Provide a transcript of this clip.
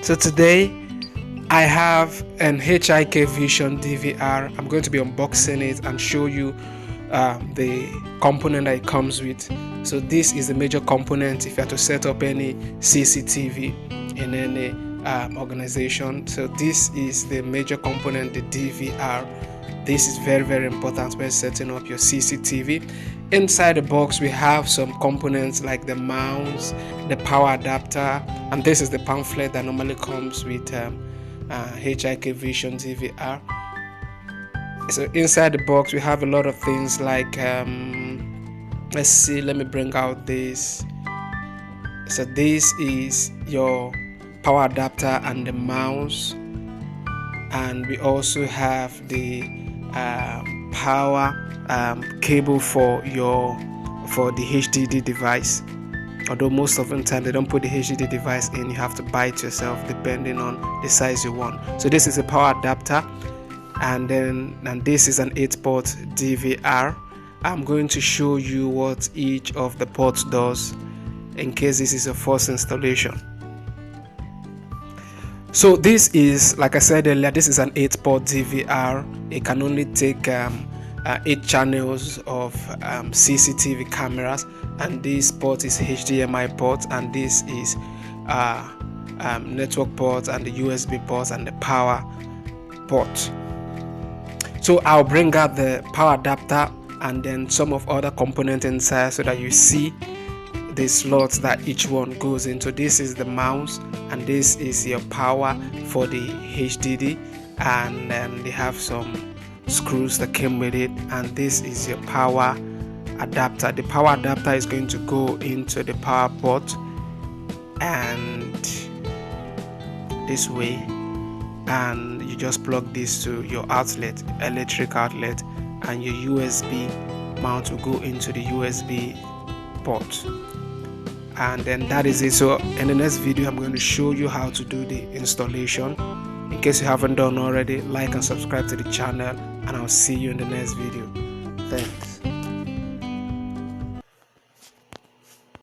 So today I have an Hikvision DVR. I'm going to be unboxing it and show you the component that it comes with. So this is the major component if you have to set up any CCTV in any organization. So this is the major component, the DVR. This is very important when setting up your CCTV. Inside the box we have some components like the mouse, the power adapter, and this is the pamphlet that normally comes with Hikvision DVR. So inside the box we have a lot of things like let's see, let me bring out this. So this is your power adapter and the mouse, and we also have the power cable for the HDD device. Although most of the time they don't put the HDD device in, you have to buy it yourself depending on the size you want. So this is a power adapter, and this is an 8-port DVR. I'm going to show you what each of the ports does in case this is a first installation. So this is, like I said earlier, this is an 8-port DVR. It can only take 8 channels of CCTV cameras, and this port is HDMI port, and this is network port, and the USB port, and the power port. So I'll bring out the power adapter and then some of other components inside so that you see the slots that each one goes into. This is the mouse, and this is your power for the HDD, and then they have some screws that came with it, and this is your power adapter. The power adapter is going to go into the power port and this way, and you just plug this to your outlet, electric outlet, and your USB mount will go into the USB port, and then that is it. So in the next video I'm going to show you how to do the installation. In case you haven't done already, like and subscribe to the channel, and I'll see you in the next video. Thanks.